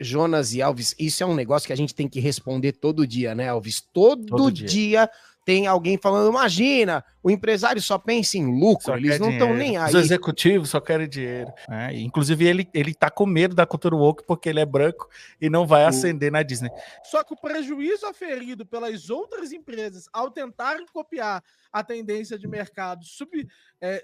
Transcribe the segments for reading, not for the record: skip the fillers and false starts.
Jonas e Elvis, isso é um negócio que a gente tem que responder todo dia, né, Elvis? Todo dia tem alguém falando, imagina, o empresário só pensa em lucro, eles não estão nem aí. Os executivos só querem dinheiro. Né? Inclusive, ele tá com medo da cultura woke porque ele é branco e não vai ascender na Disney. Só que o prejuízo aferido pelas outras empresas ao tentarem copiar a tendência de mercado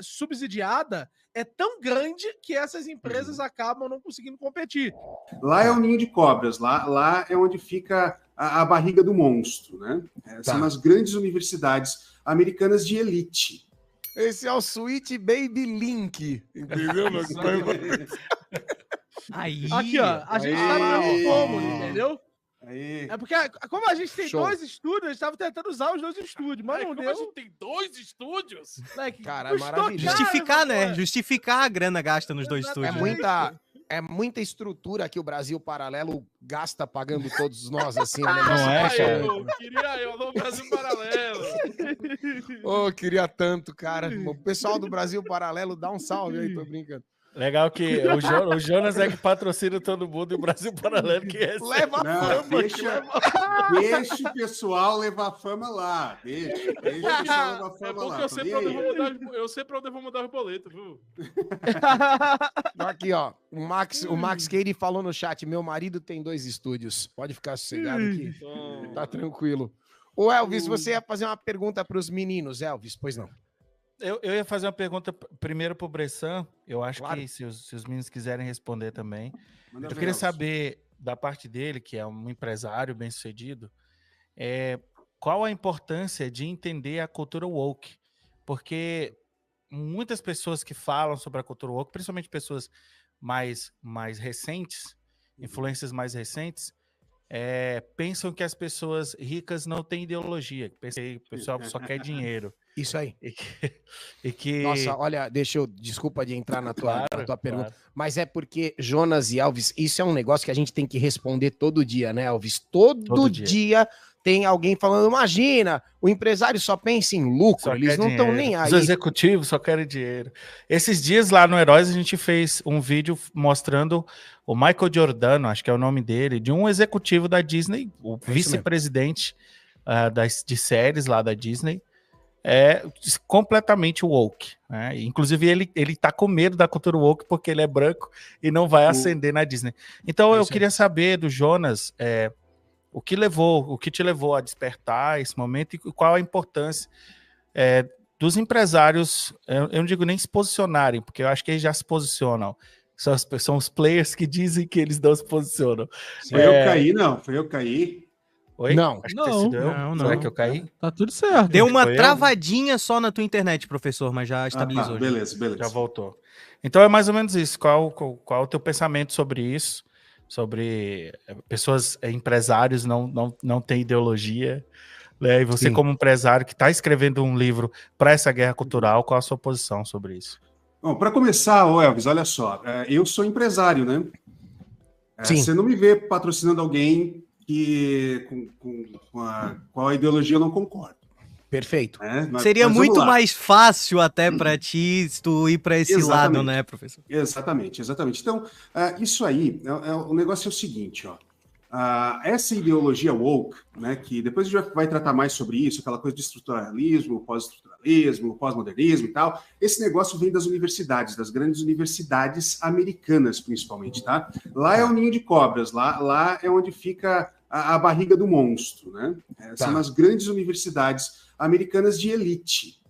subsidiada é tão grande que essas empresas acabam não conseguindo competir. Lá é o ninho de cobras, lá é onde fica a barriga do monstro, né? São as grandes universidades americanas de elite. Esse é o Sweet Baby Link, entendeu? Aí, aqui, ó, a gente tá no mesmo cômodo, entendeu? Aí. É porque, como a gente tem dois estúdios, a gente tava tentando usar os dois estúdios, mas não deu. A gente tem 2 estúdios? Cara, é maravilhoso. Justificar, né? Justificar a grana gasta nos dois estúdios. É muita estrutura que o Brasil Paralelo gasta pagando todos nós, assim. Né? Não é, cara? Queria eu no Brasil Paralelo. Queria tanto, cara. O pessoal do Brasil Paralelo, dá um salve aí, tô brincando. Legal que o Jonas é que patrocina todo mundo e o Brasil Paralelo que recebe. Leva fama. Deixa o pessoal levar fama lá. Deixa o pessoal levar fama lá. Eu sei pra onde eu vou mandar o boleto, viu? Aqui, ó. O Max Keire falou no chat, meu marido tem 2 estúdios. Pode ficar sossegado aqui. Tá tranquilo. Ô, Elvis, você ia fazer uma pergunta para os meninos, Elvis, pois não? Eu ia fazer uma pergunta primeiro pro Bressan. Eu acho que se os meninos quiserem responder também. Eu queria saber da parte dele, que é um empresário bem-sucedido, qual a importância de entender a cultura woke? Porque muitas pessoas que falam sobre a cultura woke, principalmente pessoas mais recentes, influências mais recentes, pensam que as pessoas ricas não têm ideologia, pensam que o pessoal só quer dinheiro. Isso aí. E que... Nossa, olha, desculpa de entrar na tua pergunta, mas é porque Jonas e Elvis, isso é um negócio que a gente tem que responder todo dia, né, Elvis? Todo dia tem alguém falando, imagina, o empresário só pensa em lucro, eles não estão nem aí. Os executivos só querem dinheiro. Esses dias lá no Heróis a gente fez um vídeo mostrando o Michael Giordano, acho que é o nome dele, de um executivo da Disney, o vice-presidente de séries lá da Disney, completamente woke, né? Inclusive ele tá com medo da cultura woke porque ele é branco e não vai ascender na Disney. Então eu queria saber do Jonas o que te levou a despertar esse momento e qual a importância dos empresários, eu não digo nem se posicionarem, porque eu acho que eles já se posicionam. São os players que dizem que eles não se posicionam. Foi eu caí. Oi? Não. Não. Será que eu caí? Tá tudo certo. Deu uma travadinha só na tua internet, professor, mas já estabilizou. Beleza. Já voltou. Então é mais ou menos isso. Qual o teu pensamento sobre isso? Sobre pessoas, empresários não têm ideologia, né? E você, como empresário que está escrevendo um livro para essa guerra cultural, qual a sua posição sobre isso? Bom, para começar, Elvis, olha só, eu sou empresário, né? Você não me vê patrocinando alguém que com a ideologia eu não concordo. Perfeito. Seria muito mais fácil até para ti se tu ir para esse lado, né, professor? Exatamente. Então, isso aí, o negócio é o seguinte, ó. Essa ideologia woke, né, que depois a gente vai tratar mais sobre isso, aquela coisa de estruturalismo, pós-estruturalismo, pós-modernismo e tal, esse negócio vem das universidades, das grandes universidades americanas, principalmente, tá? Lá é o ninho de cobras, lá é onde fica a barriga do monstro, né? São as grandes universidades americanas de elite.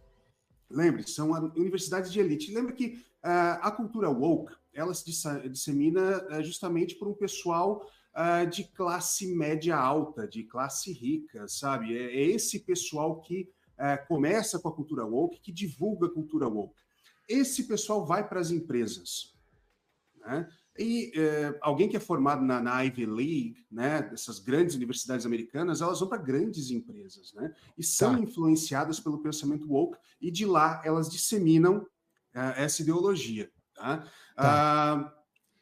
Lembre, são universidades de elite. Lembra que a cultura woke, ela se dissemina justamente por um pessoal de classe média alta, de classe rica, sabe? É esse pessoal que começa com a cultura woke, que divulga a cultura woke. Esse pessoal vai para as empresas, né? E alguém que é formado na Ivy League, né, dessas grandes universidades americanas, elas vão para grandes empresas, né? E são influenciadas pelo pensamento woke, e de lá elas disseminam essa ideologia, tá?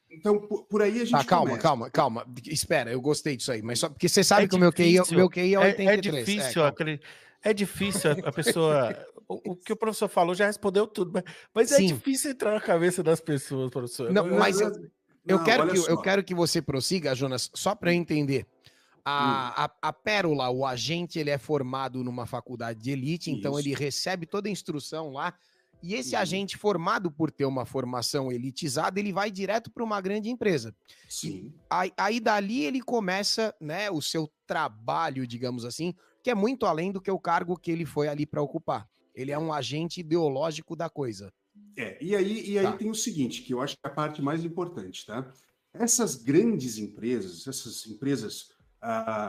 Então, por aí a gente calma. Espera, eu gostei disso aí. Mas só porque você sabe que o meu QI é 83. É difícil a pessoa... O que o professor falou já respondeu tudo, mas é difícil entrar na cabeça das pessoas, professor. Não, mas Eu quero que você prossiga, Jonas, só para eu entender. A Pérola, o agente, ele é formado numa faculdade de elite, então ele recebe toda a instrução lá, e esse agente formado por ter uma formação elitizada, ele vai direto para uma grande empresa. Sim. Aí dali ele começa, né, o seu trabalho, digamos assim, que é muito além do que o cargo que ele foi ali para ocupar. Ele é um agente ideológico da coisa. E aí tem o seguinte, que eu acho que é a parte mais importante, tá? Essas grandes empresas, essas empresas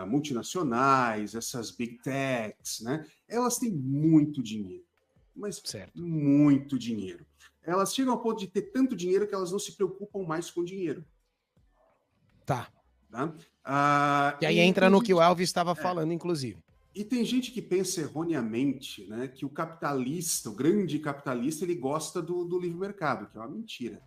multinacionais, essas big techs, né? Elas têm muito dinheiro, mas muito dinheiro. Elas chegam ao ponto de ter tanto dinheiro que elas não se preocupam mais com dinheiro. Tá? E aí entra no que o Elvis estava falando, inclusive. E tem gente que pensa erroneamente, né, que o capitalista, o grande capitalista, ele gosta do livre mercado, que é uma mentira.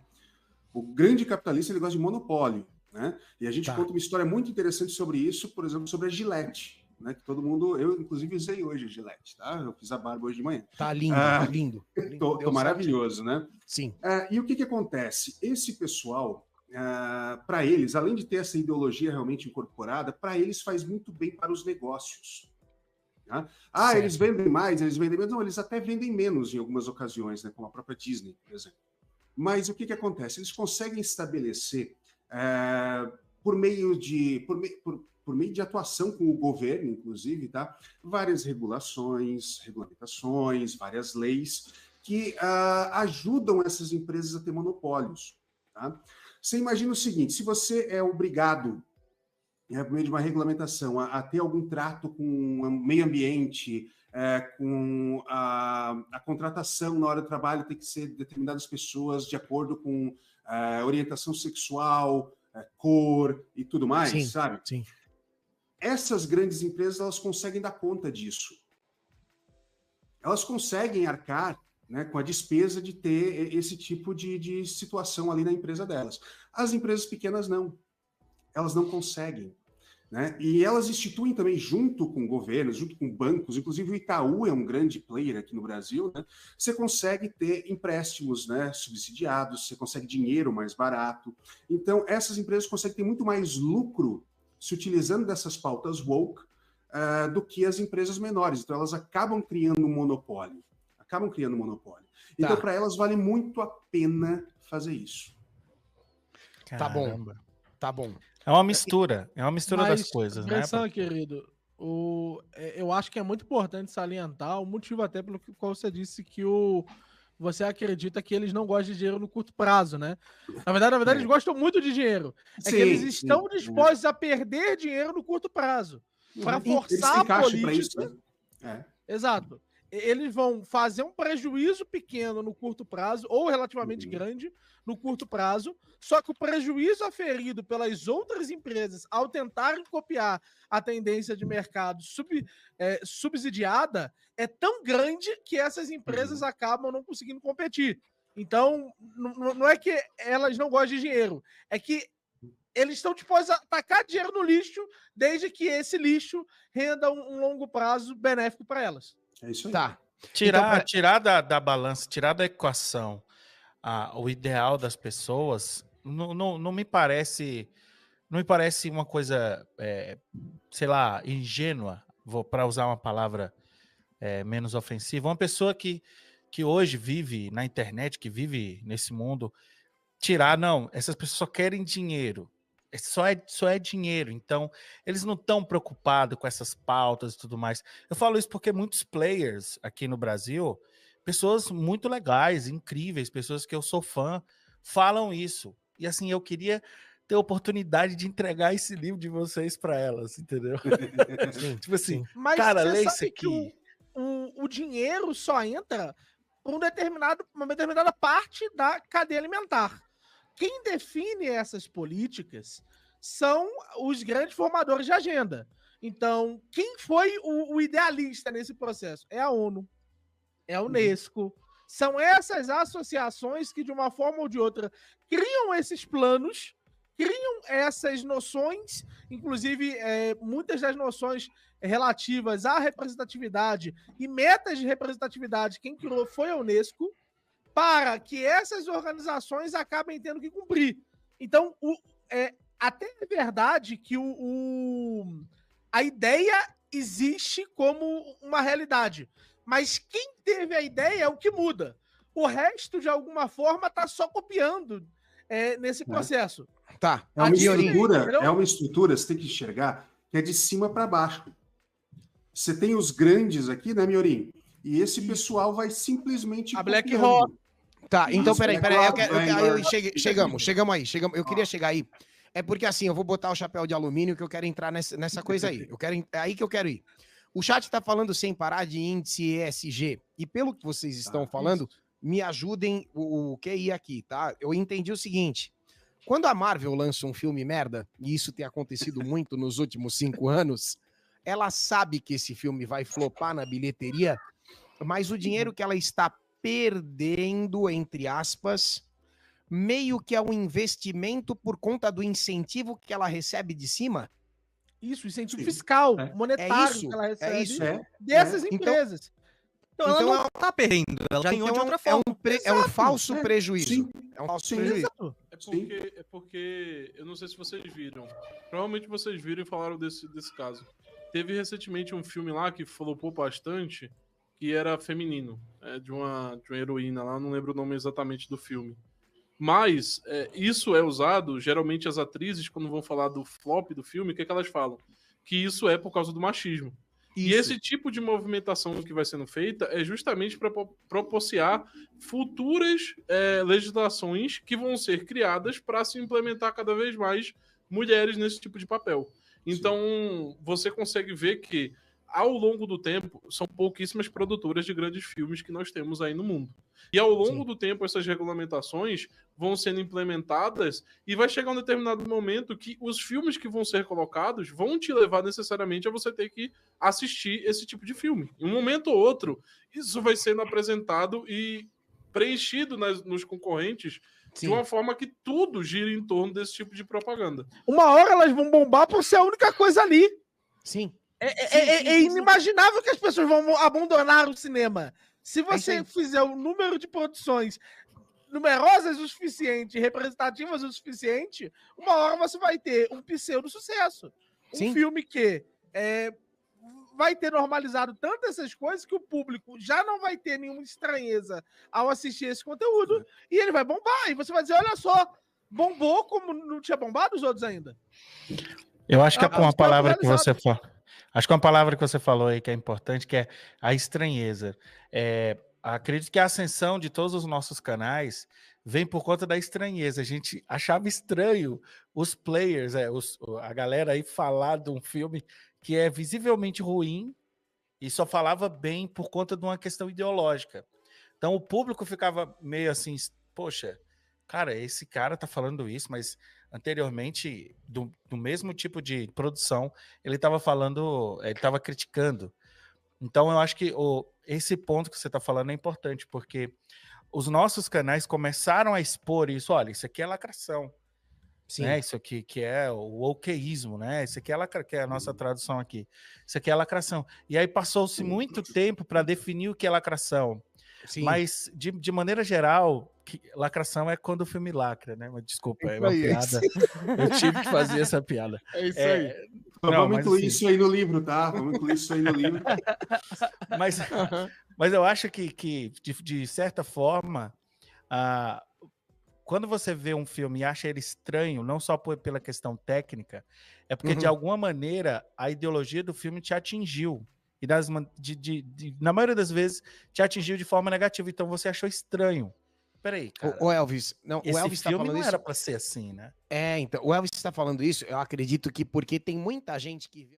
O grande capitalista, ele gosta de monopólio, né? E a gente conta uma história muito interessante sobre isso, por exemplo, sobre a Gillette, né? Que todo mundo, eu inclusive usei hoje a Gillette, tá? Eu fiz a barba hoje de manhã. Tá lindo, tá lindo. Tô maravilhoso, né? Sim. E o que acontece? Esse pessoal, para eles, além de ter essa ideologia realmente incorporada, para eles faz muito bem para os negócios. Eles vendem mais, eles vendem menos. Não, eles até vendem menos em algumas ocasiões, né? Como a própria Disney, por exemplo. Mas o que acontece? Eles conseguem estabelecer, por meio de atuação com o governo, inclusive, tá? Várias regulamentações, várias leis que ajudam essas empresas a ter monopólios. Tá? Você imagina o seguinte, se você é obrigado, por meio de uma regulamentação, a ter algum trato com o meio ambiente, com a contratação na hora do trabalho tem que ser determinadas pessoas de acordo com orientação sexual, cor e tudo mais, sabe? Sim. Essas grandes empresas, elas conseguem dar conta disso. Elas conseguem arcar, né, com a despesa de ter esse tipo de situação ali na empresa delas. As empresas pequenas não. Elas não conseguem. Né? E elas instituem também, junto com governos, junto com bancos, inclusive o Itaú é um grande player aqui no Brasil, né? Você consegue ter empréstimos, né, subsidiados, você consegue dinheiro mais barato. Então, essas empresas conseguem ter muito mais lucro se utilizando dessas pautas woke do que as empresas menores. Então, elas acabam criando um monopólio. Então, para elas, vale muito a pena fazer isso. Caramba. Tá bom. É uma mistura das coisas, né? Querido, eu acho que é muito importante salientar o motivo até pelo qual você disse que você acredita que eles não gostam de dinheiro no curto prazo, né? Na verdade, eles gostam muito de dinheiro. Que eles estão dispostos a perder dinheiro no curto prazo para forçar a política. Isso, né? Exato. Eles vão fazer um prejuízo pequeno no curto prazo, ou relativamente grande no curto prazo, só que o prejuízo aferido pelas outras empresas ao tentarem copiar a tendência de mercado subsidiada é tão grande que essas empresas acabam não conseguindo competir. Então, não é que elas não gostam de dinheiro, é que eles estão dispostos a tacar dinheiro no lixo, desde que esse lixo renda um longo prazo benéfico para elas. É isso aí. Tá. Tirar da balança, tirar da equação o ideal das pessoas, não me parece uma coisa, sei lá, ingênua, para usar uma palavra menos ofensiva. Uma pessoa que hoje vive na internet, que vive nesse mundo, essas pessoas só querem dinheiro. Só é dinheiro, então eles não estão preocupados com essas pautas e tudo mais. Eu falo isso porque muitos players aqui no Brasil, pessoas muito legais, incríveis, pessoas que eu sou fã, falam isso. E assim, eu queria ter a oportunidade de entregar esse livro de vocês para elas, entendeu? Tipo assim, mas cara, lê isso aqui. O dinheiro só entra por uma determinada parte da cadeia alimentar. Quem define essas políticas são os grandes formadores de agenda. Então, quem foi o idealista nesse processo? É a ONU, é a Unesco. São essas associações que, de uma forma ou de outra, criam esses planos, criam essas noções, inclusive muitas das noções relativas à representatividade e metas de representatividade, quem criou foi a Unesco, para que essas organizações acabem tendo que cumprir. Então, até é verdade que a ideia existe como uma realidade, mas quem teve a ideia é o que muda. O resto, de alguma forma, está só copiando nesse processo. Tá. É uma estrutura, você tem que enxergar, que é de cima para baixo. Você tem os grandes aqui, né, Miorim? E esse pessoal vai simplesmente a BlackRock. Tá, então peraí. Chegamos aí. Eu queria chegar aí. É porque assim, eu vou botar o chapéu de alumínio que eu quero entrar nessa coisa aí. É aí que eu quero ir. O chat tá falando sem parar de índice ESG. E pelo que vocês estão falando, me ajudem o QI aqui, tá? Eu entendi o seguinte. Quando a Marvel lança um filme merda, e isso tem acontecido muito nos últimos 5 anos, ela sabe que esse filme vai flopar na bilheteria, mas o dinheiro que ela está perdendo, entre aspas, meio que é um investimento por conta do incentivo que ela recebe de cima. Isso, incentivo fiscal, monetário que ela recebe dessas empresas. Então ela não tá perdendo, ela já ganhou de outra forma. É um falso prejuízo. Sim. É um falso prejuízo. É porque, eu não sei se vocês viram, provavelmente vocês viram e falaram desse caso. Teve recentemente um filme lá que flopou bastante, que era feminino, de uma heroína lá, não lembro o nome exatamente do filme. Mas isso é usado, geralmente as atrizes, quando vão falar do flop do filme, o que elas falam? Que isso é por causa do machismo. Isso. E esse tipo de movimentação que vai sendo feita é justamente para propiciar futuras legislações que vão ser criadas para se implementar cada vez mais mulheres nesse tipo de papel. Então, você consegue ver que, ao longo do tempo, são pouquíssimas produtoras de grandes filmes que nós temos aí no mundo. E ao longo do tempo, essas regulamentações vão sendo implementadas e vai chegar um determinado momento que os filmes que vão ser colocados vão te levar necessariamente a você ter que assistir esse tipo de filme. Em um momento ou outro, isso vai sendo apresentado e preenchido nos concorrentes de uma forma que tudo gira em torno desse tipo de propaganda. Uma hora elas vão bombar por ser a única coisa ali. Sim. É inimaginável que as pessoas vão abandonar o cinema. Se você fizer um número de produções numerosas o suficiente, representativas o suficiente, uma hora você vai ter um pseudo-sucesso. Um filme que vai ter normalizado tanto essas coisas que o público já não vai ter nenhuma estranheza ao assistir esse conteúdo e ele vai bombar. E você vai dizer, olha só, bombou como não tinha bombado os outros ainda. Eu acho que é uma palavra que você falou. Acho que uma palavra que você falou aí que é importante, que é a estranheza. Acredito que a ascensão de todos os nossos canais vem por conta da estranheza. A gente achava estranho os players, a galera aí falar de um filme que é visivelmente ruim e só falava bem por conta de uma questão ideológica. Então o público ficava meio assim, poxa, cara, esse cara tá falando isso, mas anteriormente, do mesmo tipo de produção, ele estava falando, ele estava criticando. Então eu acho que esse ponto que você está falando é importante, porque os nossos canais começaram a expor isso. Olha, isso aqui é lacração. Né? Isso aqui que é o wokeísmo, né? Isso aqui que é a nossa tradução aqui. Isso aqui é lacração. E aí passou-se muito tempo para definir o que é lacração. Sim. Mas, de maneira geral, lacração é quando o filme lacra, né? Mas, desculpa, é uma piada. Eu tive que fazer essa piada. É isso aí. Vamos incluir isso aí no livro, tá? Vamos incluir isso aí no livro. Mas eu acho que de certa forma, quando você vê um filme e acha ele estranho, não só pela questão técnica, é porque, de alguma maneira, a ideologia do filme te atingiu. E na maioria das vezes te atingiu de forma negativa. Então você achou estranho. Peraí, cara. O Elvis, o Elvis tá falando isso. Não era pra ser assim, né? Então, o Elvis está falando isso, eu acredito que porque tem muita gente que